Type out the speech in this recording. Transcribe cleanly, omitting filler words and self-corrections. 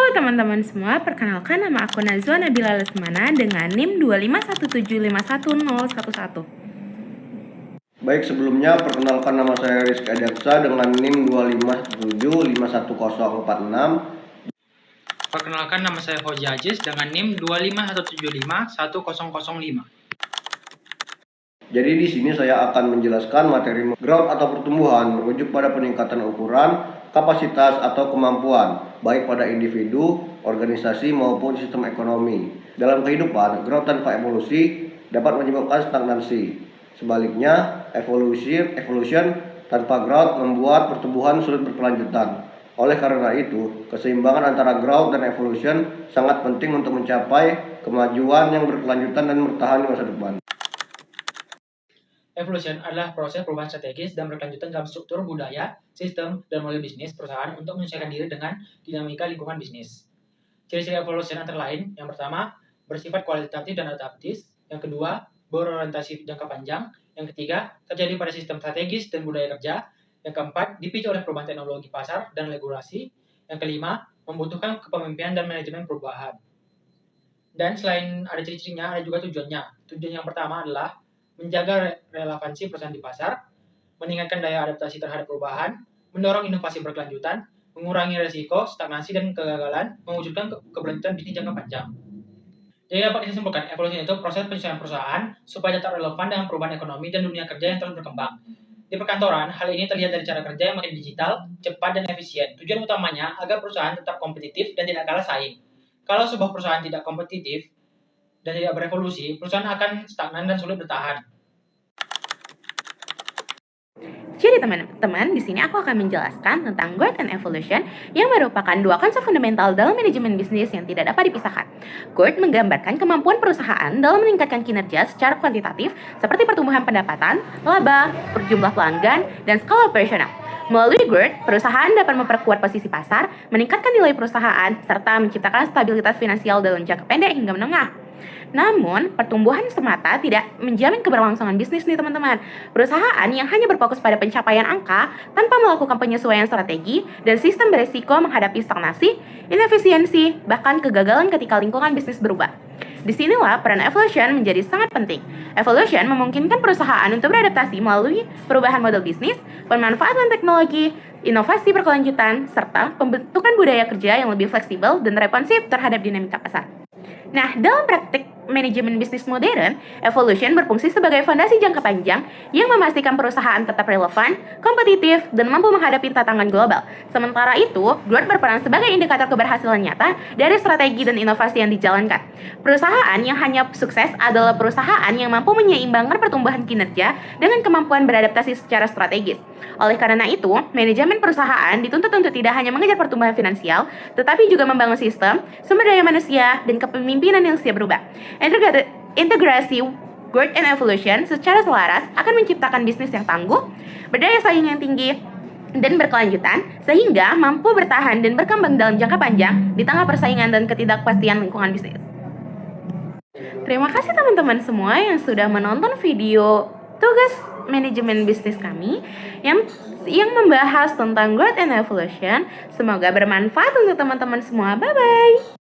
teman-teman semua, perkenalkan nama aku Nazwa Nabila Lesmana dengan NIM 251751011. Baik, sebelumnya perkenalkan nama saya Rizky Adaksa dengan NIM 251751046. Perkenalkan nama saya Fauzi Aziz dengan NIM 251751005. Jadi di sini saya akan menjelaskan materi growth atau pertumbuhan merujuk pada peningkatan ukuran, kapasitas atau kemampuan baik pada individu, organisasi maupun sistem ekonomi. Dalam kehidupan, growth tanpa evolusi dapat menyebabkan stagnansi. Sebaliknya, evolution tanpa growth membuat pertumbuhan sulit berkelanjutan. Oleh karena itu, keseimbangan antara growth dan evolution sangat penting untuk mencapai kemajuan yang berkelanjutan dan bertahan di masa depan. Evolution adalah proses perubahan strategis dan berkelanjutan dalam struktur budaya, sistem, dan model bisnis perusahaan untuk menyesuaikan diri dengan dinamika lingkungan bisnis. Ciri-ciri evolution antara lain, yang pertama, bersifat kualitatif dan adaptif, yang kedua, berorientasi jangka panjang, yang ketiga, terjadi pada sistem strategis dan budaya kerja, yang keempat, dipicu oleh perubahan teknologi pasar dan regulasi, yang kelima, membutuhkan kepemimpinan dan manajemen perubahan. Dan selain ada ciri-cirinya, ada juga tujuannya. Tujuan yang pertama adalah menjaga relevansi perusahaan di pasar, meningkatkan daya adaptasi terhadap perubahan, mendorong inovasi berkelanjutan, mengurangi risiko, stagnasi, dan kegagalan, mewujudkan keberlanjutan bisnis jangka panjang. Jadi dapat disimpulkan, evolusi itu proses penyesuaian perusahaan supaya tetap relevan dengan perubahan ekonomi dan dunia kerja yang terus berkembang. Di perkantoran, hal ini terlihat dari cara kerja yang makin digital, cepat, dan efisien. Tujuan utamanya agar perusahaan tetap kompetitif dan tidak kalah saing. Kalau sebuah perusahaan tidak kompetitif dan tidak berevolusi, perusahaan akan stagnan dan sulit bertahan. Jadi teman-teman, di sini aku akan menjelaskan tentang growth and evolution yang merupakan dua konsep fundamental dalam manajemen bisnis yang tidak dapat dipisahkan. Growth menggambarkan kemampuan perusahaan dalam meningkatkan kinerja secara kuantitatif seperti pertumbuhan pendapatan, laba, jumlah pelanggan, dan skala operasional. Melalui growth, perusahaan dapat memperkuat posisi pasar, meningkatkan nilai perusahaan, serta menciptakan stabilitas finansial dalam jangka pendek hingga menengah. Namun, pertumbuhan semata tidak menjamin keberlangsungan bisnis nih teman-teman. Perusahaan yang hanya berfokus pada pencapaian angka tanpa melakukan penyesuaian strategi dan sistem beresiko menghadapi stagnasi, inefisiensi, bahkan kegagalan ketika lingkungan bisnis berubah. Disinilah peran evolution menjadi sangat penting. Evolution memungkinkan perusahaan untuk beradaptasi melalui perubahan model bisnis, pemanfaatan teknologi, inovasi berkelanjutan, serta pembentukan budaya kerja yang lebih fleksibel dan responsif terhadap dinamika pasar. Nah, dalam praktik manajemen bisnis modern, evolution berfungsi sebagai fondasi jangka panjang yang memastikan perusahaan tetap relevan, kompetitif, dan mampu menghadapi tantangan global. Sementara itu, growth berperan sebagai indikator keberhasilan nyata dari strategi dan inovasi yang dijalankan. Perusahaan yang hanya sukses adalah perusahaan yang mampu menyeimbangkan pertumbuhan kinerja dengan kemampuan beradaptasi secara strategis. Oleh karena itu, manajemen perusahaan dituntut untuk tidak hanya mengejar pertumbuhan finansial, tetapi juga membangun sistem, sumber daya manusia, dan kepemimpinan yang siap berubah. Integrasi growth and evolution secara selaras akan menciptakan bisnis yang tangguh, berdaya saing yang tinggi, dan berkelanjutan, sehingga mampu bertahan dan berkembang dalam jangka panjang di tengah persaingan dan ketidakpastian lingkungan bisnis. Terima kasih teman-teman semua yang sudah menonton video tugas manajemen bisnis kami yang membahas tentang growth and evolution. Semoga bermanfaat untuk teman-teman semua. Bye-bye.